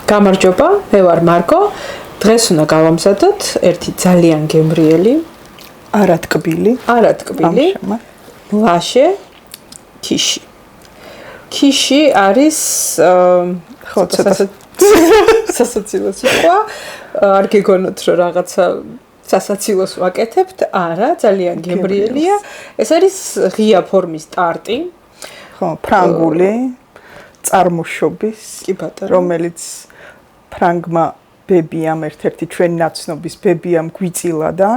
გამარჯობა, მე ვარ მარკო. დღეს უნდა გავამზადოთ ერთი ძალიან გემრიელი, არატკბილი, მლაშე ქიში. ქიში არის სასაცილო სიტყვა. არ გეგონოთ რომ რაღაცა სასაცილოს ვაკეთებთ, არა, ძალიან გემრიელია. ეს არის ღია ფორმის ტარტი. ხო, ფრანგული წარმოშობის, რომელიც ფრანგმა ბებიამ ერთ-ერთი ჩვენი ნაცნობის ბებიამ გვიწილა და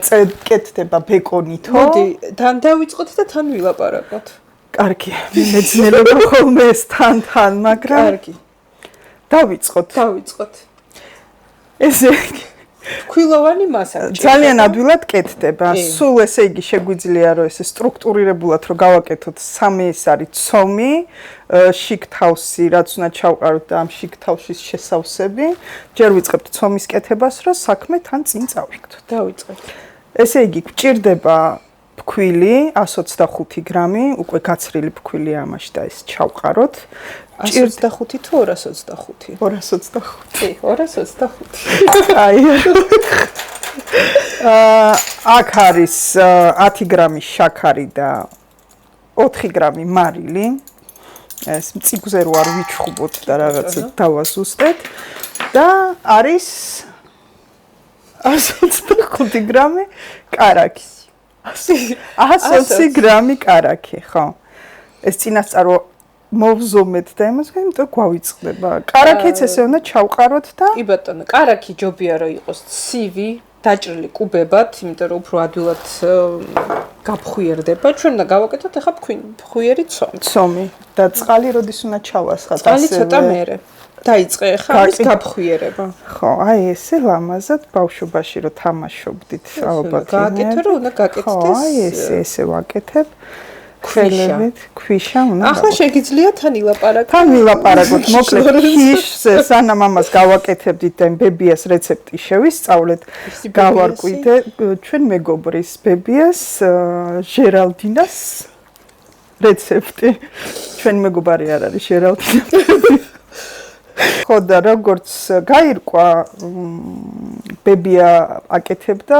წეკეთდება ბეკონითო. მოდი, თან დავიწყოთ და თან ვილაპარაკოთ. კარგი, მეძნელობა ხოლმე ეს თან, მაგრამ კარგი. დავიწყოთ. ესე ქვილოვანი მასა. ძალიან ადვილად კეთდება. სულ ესე იგი შეგვიძლია რომ ეს სტრუქტურირებულად რომ გავაკეთოთ სამი ეს არის ცომი, შიგთავსი, რაც უნდა ჩავყაროთ და ამ შიგთავსის შესავსები. ჯერ ვიწყებთ ცომის კეთებას, რომ საქმე თან წინ წავიგდოთ. დავიწყეთ. ესე იგი გვჭირდება ფქვილი 125 გრამი, უკვე გაცრილი ფქვილი ამაში და ეს ჩავყაროთ. 125 თუ 225? 225. 225. აი. აქ არის 10 გრამი შაქარი და 4 გრამი მარილი. ეს მწიგზე რო არ ვიჩხუბოთ და რაღაცა დავასუსტეთ და არის 125 გრამი კარაქი. 120 გრამი კარაქი, ხო. ეს წინასწარ მოვზომეთ და იმას იმიტომ გვავიწყდება. კარაქიც ესე უნდა ჩავყაროთ და კი ბატონო, კარაქი ჯობია რომ იყოს ცივი, დაჭრილი კუბებად, იმიტომ რომ უფრო ადვილად გაფხვიერდება. ჩვენ უნდა გავაკეთოთ ახლა ფხვიერი ცომი და წყალი როდის უნდა ჩავასხათ ასევე. წყალი ცოტა მერე. დაიწყე ახლა ის გაფხვიერება. ხო, აი ესე ლამაზად ბავშვობაში რომ თამაშობდით ალბათ. გააკეთე რომ უნდა გაკეთდეს. აი ესე ვაკეთებ. ქვიშა უნდა. ახლა შეგიძლია თან ილაპარაკოთ. თან ვილაპარაკოთ, მოკლედ ქიშზე სანამ ამას გავაკეთებდით და ბებიას რეცეპტი შევისწავლეთ, გავარკვიდე ჩვენ მეგობრის ბებიას ჟერალდინას რეცეპტი. ჩვენი მეგობარი არ არის ჟერალდინა. ხო და როგორც გაირკვა ბებია აკეთებდა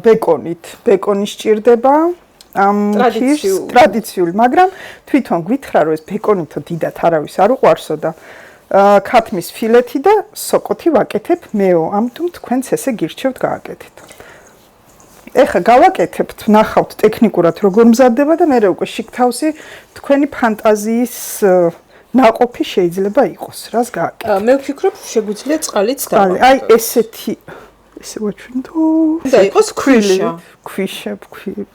ბეკონით. ბეკონი სჭირდება ამ ტრადიციული, მაგრამ თვითონ გვითხრა რომ ეს ბეკონითო დიდად არავის არ უყვარსო და ქათმის ფილეთი და სოკოთი ვაკეთებ მეო, ამიტომ თქვენც ესე გირჩევთ გააკეთეთ. ეხლა გავაკეთებთ, ნახავთ ტექნიკურად როგორ მზადდება და მე უკვე შიგთავსი თქვენი ფანტაზიის ნაყოფი შეიძლება იყოს, რას გააკეთეთ. მე ვფიქრობ, შეგვიძლია წყალიც დავაკეთოთ. აი ესეთი ესე ვაჩვენო. და იყოს ქვიშა. ქვიშა.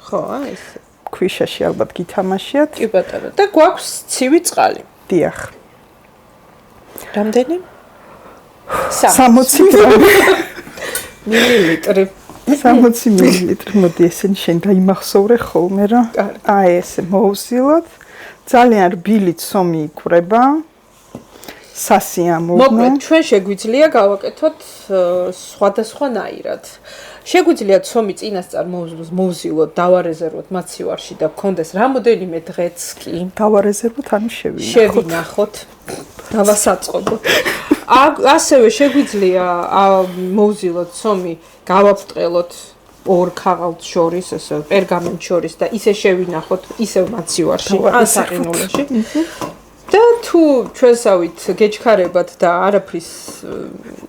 ხო, აი ესე. ქვიშაში ალბათ გითამაშიათ. კი ბატონო. და გვაქვს ცივი წყალი. დიახ. რამდენი? 60 მილილიტრი. 60 მილილიტრი. მოდი ესენი შენ დაიმახსოვრე ხოლმე რა. აი ესე მოვსილოთ. ძალიან რბილი ცომი იქრება. სასიამოვნო. მოკლედ, ჩვენ შეგვიძლია გავაკეთოთ სხვადასხვანაირად. შეგვიძლია ცომი წინასწარ მოვზილოთ, დავარეზერვოთ მაცივარში და გქონდეს რამოდენიმე დღეც კი. დავარეზერვოთ, ანუ შევინახოთ. დავასაწყობოთ. ასევე შეგვიძლია მოვზილოთ ცომი, გავაბრტყელოთ ორ ქაღალდს შორის, ესე პერგამენტს შორის და ისე შევინახოთ, ისევ მაცივარში, ან საყინულში. და თუ ჩვენსავით გეჩქარებათ და არაფრის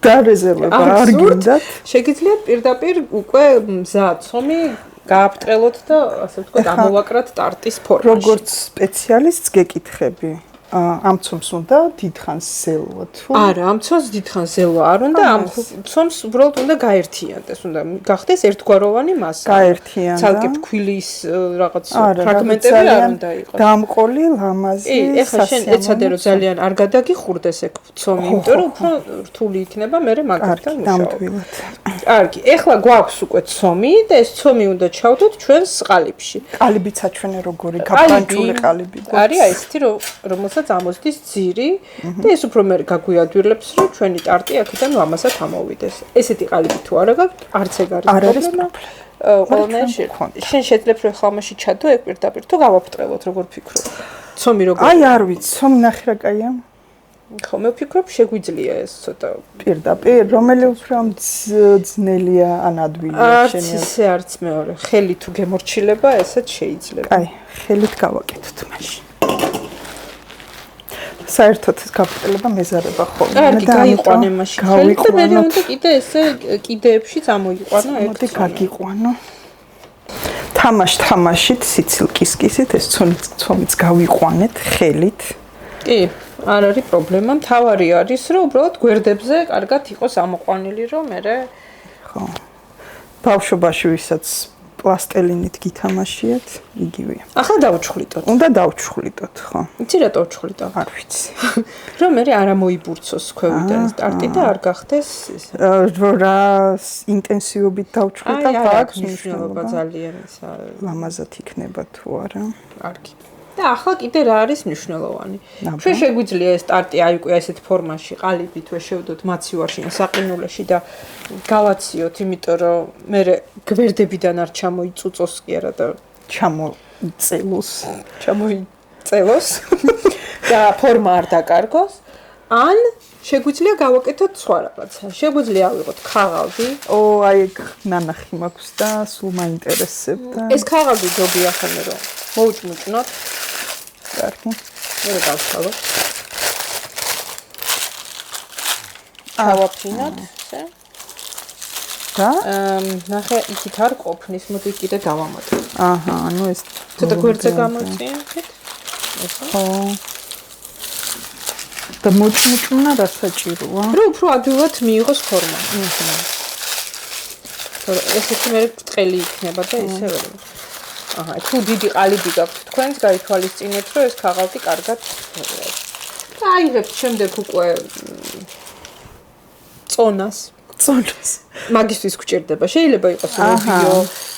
დარეზერვება არ გინდათ, შეგიძლიათ პირდაპირ უკვე მზა ცომი გააბრტყელოთ და ასე ვთქვათ, ამოვაკრათ ტარტის ფორმაში. როგორც სპეციალისტს გეკითხები, ამ ცომს უნდა დიდხანს ზელვა თუ? არა, ამ ცომს დიდხანს ზელვა არ უნდა, ამ ცომს უბრალოდ უნდა გაერთიანდეს, უნდა გახდეს ერთგვაროვანი მასა. გაერთიანდა. ცალკე ფქვილის რაღაც ფრაგმენტები არ უნდა იყოს. დამყოლი, ლამაზი, ეხლა შენ ეცადე რომ ძალიან არ გადაგიხურდეს ეგ ცომი, იმიტომ რომ უფრო რთული იქნება მერე მაგასთან მუშაობა. კარგი, ეხლა გვაქვს უკვე ცომი და ეს ცომი უნდა ჩავდოთ ჩვენს ყალიბში. ყალიბიც აჩვენე როგორი გაფანჩული ყალიბი გვაქვს. არის აი ესეთი რომელსაც ამოსდის ძირი და ეს უფრო მე გაგვიადვილებს რომ ჩვენი ტარტი აქედან ლამაზად ამოვიდეს. ესეთი ყალიბი თუ არა გაქვთ, არც ეგ არის პრობლემა. ყველანაირ შენ შეძლებ რომ ხალხში ჩადო ეგ პირდაპირ თუ გავაფრთხილოთ როგორ ფიქრობ? ცომი როგორ? აი არ ვიცი, ცომი ნახე რა კაია. ხო, მე ვფიქრობ, შეგვიძლია ეს ცოტა. პირდაპირ, რომელი უფრო ძნელია ან ადვილია შენი? არც მეორე. ხელი თუ გემორჩილება, ესეც შეიძლება. აი, ხელით გავაკეთოთ მაშინ. საერთოდ გაფრთხილება მეზარება ხოლმე. კარგი, გაიყვანე მაშინ. ხელით და მე უნდა კიდე ესე კიდეებში წამოიყვანო ერთ. მოდი გაგიყვანო. თამაშით სიცილკისკისით ეს ცომიც გავიყვანეთ ხელით. კი, არ არის პრობლემა. მთავარი არის, რომ უბრალოდ გვერდებზე კარგად იყოს ამოყვანილი, რომ მე ხო. ბავშვობაში ვისაც პლასტელინით გითამაშიათ, იგივეა. ახლა დავუჩხლიტოთ. უნდა დავუჩხლიტოთ, ხო. იცი რატო ვუჩხლიტო? არ ვიცი. რომ მე არ ამოიბურცოს ქვევიდან სტარტი და არ გახდეს ეს. რა ინტენსივობით დავუჩხლიტა, აქვს მნიშვნელობა ძალიან ისა. ლამაზად იქნება თუ არა. კარგი. და ახლა კიდე რა არის მნიშვნელოვანი. ჩვენ შეგვიძლია ეს სტარტი აი უკვე ესეთ ფორმაში ყალიბით ვეშევდოთ მაცივარში ან საყინულეში და გავაციოთ, იმიტომ რომ მე გვერდებიდან არ ჩამოიწუწოს კი არა და ჩამოიწელოს და ფორმა არ დაკარგოს. ან შეგვიძლია გავაკეთოთ სხვა რაღაცა. შეგვიძლია ავიღოთ ქაღალდი. აი ნანახი მაქვს და სულ მაინტერესებდა. ეს ქაღალდი ჯობია ხოლმე რომ მოუჭმუჭნოთ. კარგი. მე გავხსოვოთ. ავაფინოთ, ესე. და ნახე, იქით არ ყოფნის, მოდი კიდე დავამატებ. აჰა, ანუ ეს ცოტა გვერდზე გამოიწვიეთ. ესე. ხო. და მოჭმუჭმნა რა საჭიროა? რომ უფრო ადვილად მიიღოს ფორმა. ესეთი მე ბრტყელი იქნება და ისე ვერ. აჰა, თუ დიდი ყალიბი გაქვთ თქვენს, გაითვალისწინეთ, რომ ეს ქაღალდი კარგად და აიღებთ შემდეგ უკვე წონას. მაგისტრის გვჭირდება. შეიძლება იყოს ლობიო,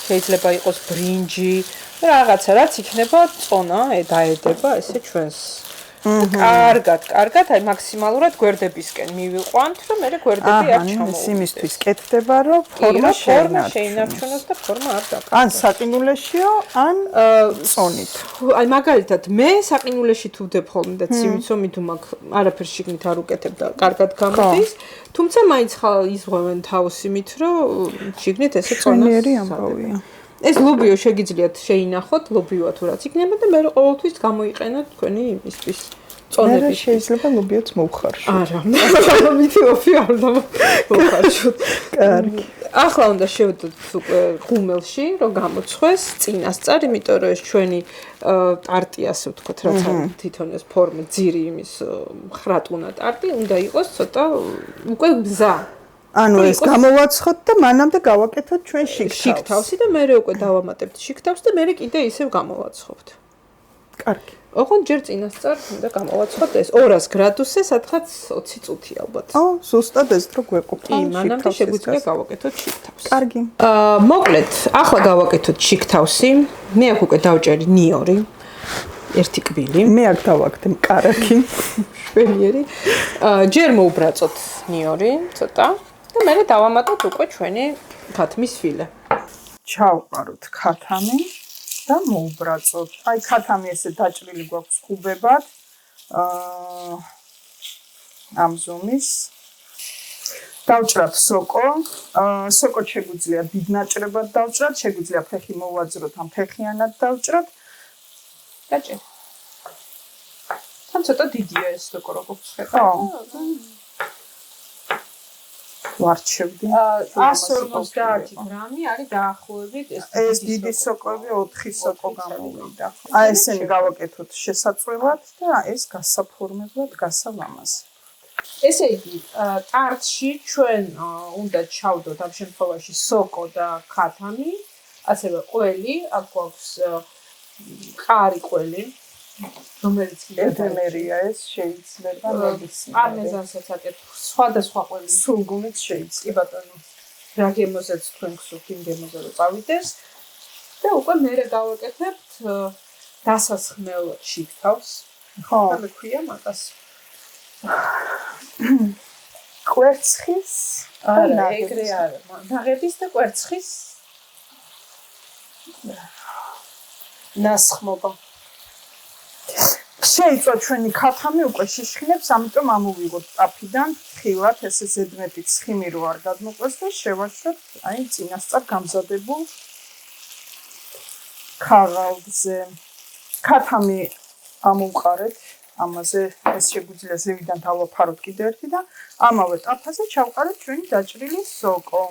შეიძლება იყოს ბრინჯი, რაღაცა რაც იქნება წონა, დაედება ესე ჩვენს. კარგად, აი მაქსიმალურად გვერდებისკენ მივიყვანთ, რომ მე გვერდები არ ჩამოვიდეს. იმისთვის კეთდება, რომ ფორმა შეინარჩუნოს და ფორმა არ დაკარგოს. ან საყინულეშიო, ან წონით. აი მაგალითად, მე საყინულეში თუ ვდებ ხოლმე და ცივიცომი თუ მაგ არაფერს შიგნით არ უკეთებ და კარგად გამოდის, თუმცა მაინც იზღვევენ თავს იმით, რომ შიგნით ესე წონიერი ამბავია. ეს ლობიო შეგიძლიათ შეინახოთ, ლობიოა თუ რაც იქნება და მე ყოველთვის გამოიყენოთ თქვენი იმისთვის წონები. შეიძლება ლობიოც მოვხარშოთ. არა, მითი ოფი არ მოვხარშოთ. კარგი. ახლა უნდა შევდოთ უკვე ღუმელში, რომ გამოცხვეს წინასწარ, იმიტომ რომ ეს ჩვენი ტარტი, ასე ვთქვათ, რაც არის თვითონ ეს ფორმა, ძირი იმის ხრატუნა ტარტი, უნდა იყოს ცოტა უკვე გზა. ანუ ეს გამოვაცხოთ და მანამდე გავაკეთოთ ჩვენ შიგთავსი და მე უკვე დავამატებთ შიგთავს და მე კიდე ისევ გამოვაცხობთ. კარგი. ოღონდ ჯერ წინასწარ უნდა გამოვაცხოთ ეს 200 გრადუსზე, სადღაც 20 წუთი ალბათ. ზუსტად ეს დრო გვეყოფა. კი, მანამდე შეგვიძლია გავაკეთოთ შიგთავს. კარგი. მოკლედ, ახლა გავაკეთოთ შიგთავსი. მე აქ უკვე დავჭერი ნიორი. ერთი კვილი. მე აქ დავაკეთე კარაკი. შვერიერი. ჯერ მოუბრაწოთ ნიორი, ცოტა. და მე დავამატოთ უკვე ჩვენი ქათმის ფილე. ჩავყაროთ ქათამი და მოუბრაწოთ. აი ქათამი ესე დაჭრილი გვაქვს კუბებად. ამ ზომის. დავჭრათ სოკო. სოკო შეგვიძლია დიდ ნაჭრებად დავჭრათ, შეგვიძლია ფეხი მოვაძროთ, ან ფეხიანად დავჭრათ. დაჭერ. თან ცოტა დიდია ეს სოკო როგორც ხედავ. ვარჩევდი. 150 გრამი არის დაახლოებით ეს დიდი სოკოები 4 სოკო გამოვიდა. აი ესენი გავაკეთოთ შესაწყვეტად და ეს გასაფორმებლად გასავამას. ესე იგი, ტარტში ჩვენ უნდა ჩავდოთ ამ შემთხვევაში სოკო და ქათამი, ასევე ყველი, აქ გვაქვს ყარი ყველი. რომელიც ედემერია ეს შეიძლება მედიცინაში. პარმეზანსაც აკეთებ, სხვადასხვა ყველი. სულგუნიც შეიძლება. კი ბატონო. რა გემოზეც თქვენ გსურთ იმ გემოზე რომ წავიდეს და უკვე მე გავაკეთებთ დასასხმელ შიგთავს. ხო. რა მექვია მაგას? კვერცხის არა, ეგრე არა. ნაღების და კვერცხის ნასხმობა. შეიწვა ჩვენი ქათამი უკვე შიშხინებს, ამიტომ ამოვიღოთ ტაფიდან ხილად, ესე ზედმეტი ცხიმი რო არ გადმოყვეს და შევაშვათ აი წინასწარ გამზადებულ ქაღალდზე. ქათამი ამოვყარეთ, ამაზე ეს შეგვიძლია ზევიდან დავაფაროთ კიდევ ერთი და ამავე ტაფაზე ჩავყარეთ ჩვენი დაჭრილი სოკო.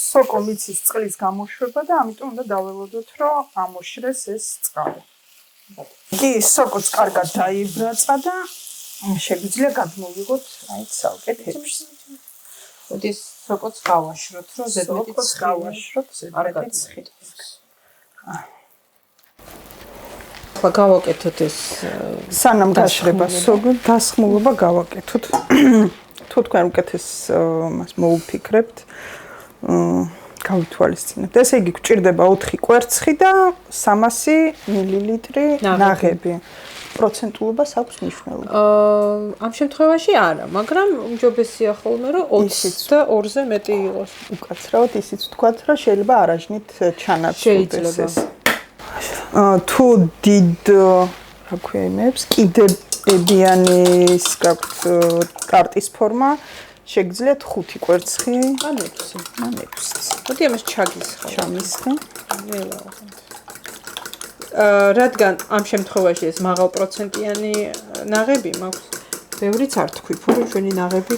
სოკო მიცის წყლის გამოშვება და ამიტომ უნდა დაველოდოთ, რომ ამოშრეს ეს წყალი. კი, სოკოც კარგად დაიბრაწყა და შეგვიძლია გადმოვიღოთ აი ცალკე თეთრს. მოდი სოკოც გავაშროთ, რომ ზედმეტი გავაშროთ, ზედმეტი ცხით. ახლა გავაკეთოთ ეს სანამ გაშრება სოკო, დასხმულობა გავაკეთოთ. თუ თქვენ უკეთეს მას მოუფიქრებთ, გავითვალისწინებთ. ესე იგი გვჭირდება 4 კვერცხი და 300 მილილიტრი ნაღები. პროცენტულობას აქვს მნიშვნელობა? ამ შემთხვევაში არა, მაგრამ უმჯობესია ხოლმე რომ 22-ზე მეტი იყოს. უკაცრავად ისიც ვთქვათ, რომ შეიძლება არაჟნით ჩანაცვლდეს ეს. თუ დიდ რა ქვია იმებს, კიდებებიანის გაქვთ კარტის ფორმა, შეგიძლიათ 5 კვერცხი ან 6. ან 6. მოდი ამას ჩაგისხავ. ჩამისხე. რადგან ამ შემთხვევაში ეს მაღალპროცენტიანი ნაღები მაქვს, ბევრიც არ თქვი, რომ ჩვენი ნაღები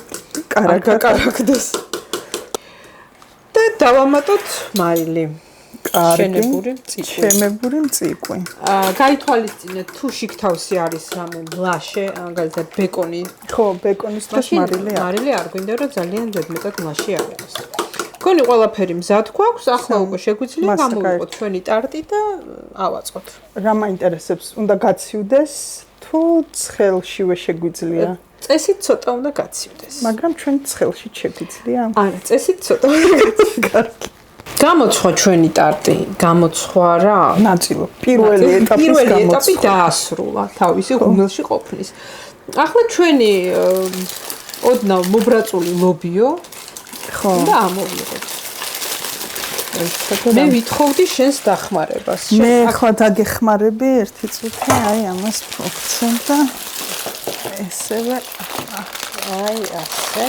კარგაკარაგდეს. და დავამატოთ მარილი. შენებური მწიკვი. გაითვალისწინეთ, თუ შიგთავსი არის რამე მლაშე, მაგალითად ბეკონი. ხო, ბეკონის დროს მარილი არ გვინდა, რომ ძალიან ზედმეტად მლაშე არ იყოს. თქვენი ყველაფერი მზად გვაქვს, ახლა უკვე შეგვიძლია გამოვიყოთ ჩვენი ტარტი და ავაწყოთ. რა მაინტერესებს, უნდა გაციudes თუ ცხელშივე შეგვიძლია? წესით ცოტა უნდა გაციudes. მაგრამ ჩვენ ცხელში შეგვიძლია? არა, წესით ცოტა უნდა გაციudes. გამოცხვა ჩვენი ტარტი, გამოცხვა რა? ნაწილო. პირველი ეტაპი დაასრულა, თავისი ღუმელში ყოფნის. ახლა ჩვენი ოდნავ მობრაწული ლობიო ხო და ამოვიღოთ. მე ვითხოვდი შენს დახმარებას. მე ხო დაგეხმარები ერთი წუთი, აი ამას ფოქცენ და ესევე აი ასე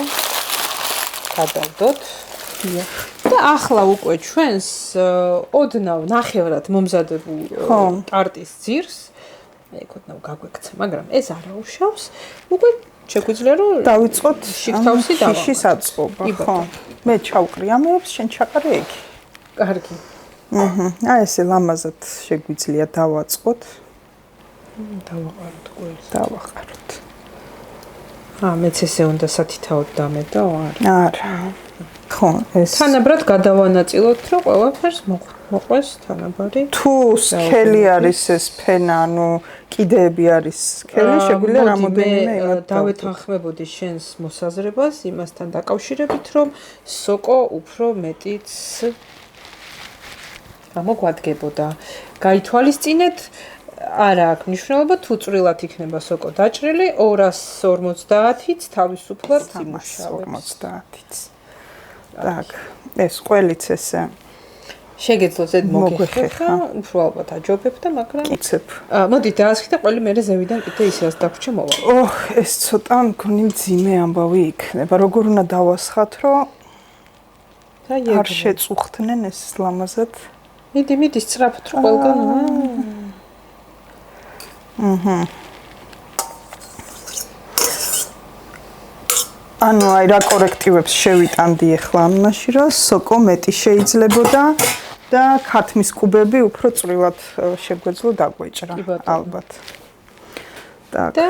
გადავდოთ. და ახლა უკვე ჩვენს ოდნავ ნახევრად მომზადებულ ტარტის ძირს მე ოდნავ გაგვექცა, მაგრამ ეს არა უშავს. უკვე შეგვიძლია რომ დავიწყოთ შიგთავსი შიშის აწყობა, ხო. მე ჩავყრი ამებს, შენ ჩაყარი ეგ. კარგი. აი ესე ლამაზად შეგვიძლია დავაწყოთ. დავაყაროთ ყველს. დავაყაროთ. მეც ესე უნდა სათითაოდ დამედო, არა. ხო, ეს თანაბრად გადავანაწილოთ, რომ ყველაფერს მოყვეს თანაბარი. თუ სქელი არის ეს ფენა, ანუ კიდეები არის სქელი, შეგვიძლია რამოდენიმე იმად დავეთანხმებოდი შენს მოსაზრებას იმასთან დაკავშირებით, რომ სოკო უფრო მეტიც გამოგვადგებოდა. გაითვალისწინეთ, არა აქვს მნიშვნელობა თუ წვრილად იქნება სოკო დაჭრილი, 250-იც თავისუფლად იმუშავებს. 350-იც. так, ეს ყველიც ესე შეგეძლო ზედ მოგეხება, უფრო ალბათ აჯობებ და მაგრამ კიცებ. მოდი დაასხი და ყველი მე ზევიდან კიდე ისეას დაგვრჩა მოვა. ეს ცოტა მგონი მძიმე ამბავი იქნება. როგორ უნდა დავასხათ, რომ არ შეწუხდნენ ეს ლამაზად. მიდი სწრაფად რო ყველგან. ანუ აი რა კორექტივებს შევიტანდი ახლა ამაში, რომ სოკო მეტი შეიძლებოდა და ქათმის კუბები უფრო წვრილად შეგვეძლო დაგვეჭრა, ალბათ. და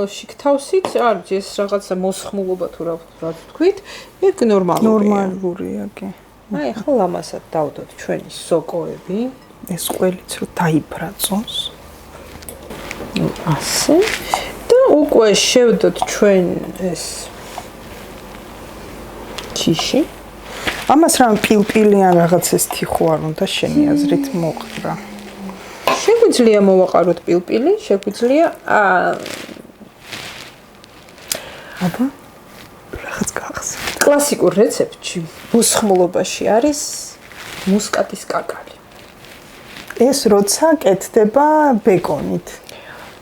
შიგთავსით არ ვიცი ეს რაღაცა მოსხმულობა თუ რა ვთქვით, ეგ ნორმალურია, კი. აი ახლა ლამაზად დავდოთ ჩვენი სოკოები, ეს ყველიც რო დაიბრაწოს. ასე და უკვე შევდოთ ჩვენ ეს ჭიში. ამას რამ პილპილი ან რაღაც ეს თიხო არ უნდა შენი აზრით მოყრა. შეგვიძლია მოვაყაროთ პილპილი, შეგვიძლია აბა რაღაც გახსოვთ. კლასიკურ რეცეპტში მოსხმულობაში არის მუსკატის კაკალი. ეს როცა კეთდება ბეკონით.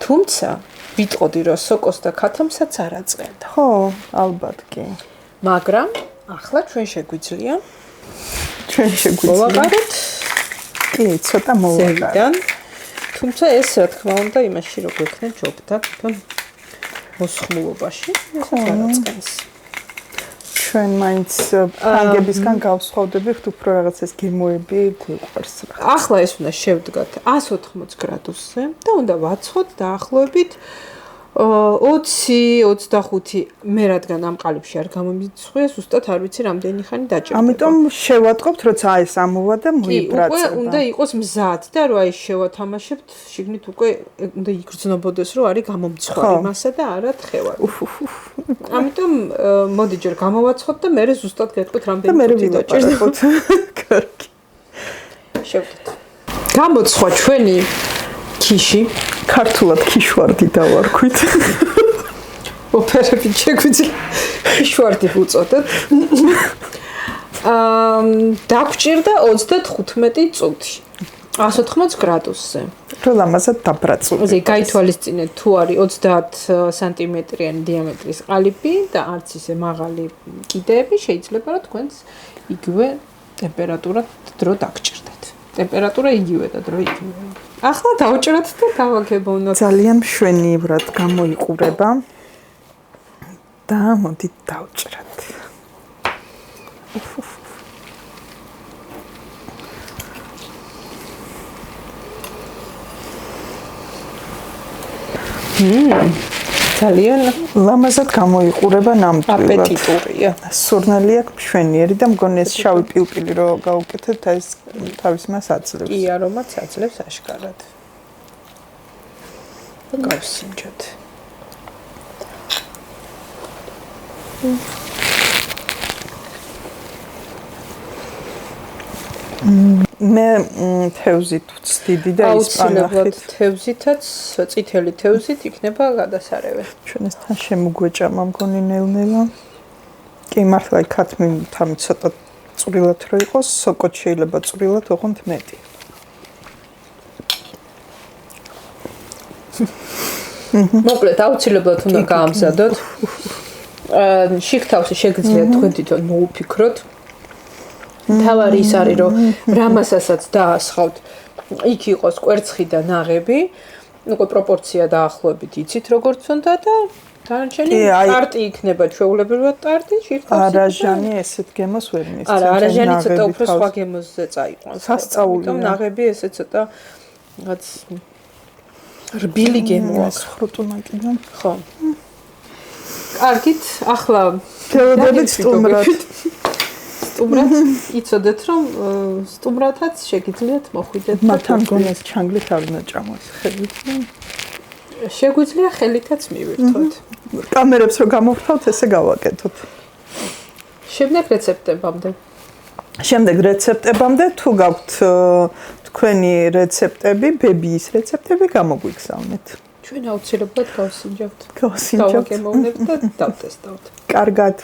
თუმცა ვიტყოდი რომ სოკოს და ქათამსაც არ აწყენდა. ხო, ალბათ კი. მაგრამ ახლა ჩვენ შეგვიძლია მოვაყაროთ კი, ცოტა მოვაყაროთ. თუმცა ეს რა თქმა უნდა იმაში რო გვექნა ჯობდა თვითონ მოსხმულობაში ეს არ აწყენს. ჩვენ მაინც ფრანგებისგან გავსხვავდები, ხთ უფრო რაღაც ეს გემოები გვიყვარს რა. ახლა ეს უნდა შევდგათ 180 გრადუსზე და უნდა ვაცხოთ დაახლოებით 20-25 მე რადგან ამ ყალიბში არ გამომიცხვია, ზუსტად არ ვიცი რამდენი ხანი დაჭერდება. ამიტომ შევატყობთ, როცა ეს ამოვა და მოიბრაწება. უკვე უნდა იყოს მზად და რო აი შევათამაშებთ, შიგნით უკვე უნდა იგრძნობოდეს, რომ არის გამომცხვარი მასა და არა თხევარი. ამიტომ მოდი ჯერ გამოვაცხოთ და მე ზუსტად გეტყვით რამდენი წუთი დაჭერდებათ. კარგი. შევდით. გამოცხვა ჩვენი ქიში, ქართულად ქიშვარდი დავარქვით. ოპერებით შეგვიძლია ქიშვარდი ვუწოდეთ. დაგვჭირდა 35 წუთი. 180 გრადუსზე. რომ ლამაზად დაბრაწოს. ესე გაითვალისწინეთ თუ არის 30 სანტიმეტრიანი დიამეტრის ყალიბი და არც ისე მაღალი კიდეები, შეიძლება რომ თქვენს იგივე ტემპერატურა დრო დაგჭირდეთ. ტემპერატურა იგივე და დრო იგივე. ახლა დავჭრათ და დავაგებოვნოთ. ძალიან მშვენივრად გამოიყურება. და მოდით დავჭრათ. ძალიან ლამაზად გამოიყურება ნამდვილად. აპეტიტურია. სურნელი აქვს მშვენიერი და მგონი ეს შავი პილპილი რო გავუკეთებთ, ეს თავის მას აძლევს. კი, არომატს აძლევს აშკარად. გავსინჯოთ. მე თევზით ვწდიდი და ისპანახით. თევზითაც, წითელი თევზით იქნება გადასარევი. ჩვენ ესთან შემოგვეჭამა მგონი ნელ-ნელა. კი, მართლა ქათმი თამი ცოტა წვრილად რო იყოს, სოკოც შეიძლება წვრილად ოღონდ მეტი. მოკლედ, აუცილებლად უნდა გაამზადოთ. შიგთავსი შეგიძლიათ თქვენ თვითონ მოუფიქროთ. თავარი ის არის, რომ რამასასაც დაასხავთ, იქ იყოს კვერცხი და ნაღები, უკვე პროპორცია დაახლოებით იცით როგორც უნდა და დანარჩენი ტარტი იქნება ჩვეულებრივად ტარტი, შიგთავსი. არაჟანი ესეთ გემოს ვერ მისცემს. არა, არაჟანი ცოტა უფრო სხვა გემოსზე წაიყვანს. სასწაულია. იმიტომ ნაღები ესე ცოტა რაღაც რბილი გემო აქვს. ხრუტუნაკიდან. ხო. კარგით, ახლა შევედებით სტუმრად. სტუმრად იცოდეთ რომ სტუმრათაც შეგიძლიათ მოხვიდეთ მათთან გონეს ჩანგლით არ უნდა ჭამოს ხელით. შეგვიძლია ხელითაც მივირთოთ. კამერებს რო გამოვხავთ, ესე გავაკეთოთ. შემდეგ რეცეპტებამდე თუ გაქვთ თქვენი რეცეპტები, ბებიის რეცეპტები გამოგვიგზავნეთ. ჩვენ აუცილებლად გავსინჯავთ. გავაგემოვნებთ და დავტესტავთ. კარგად.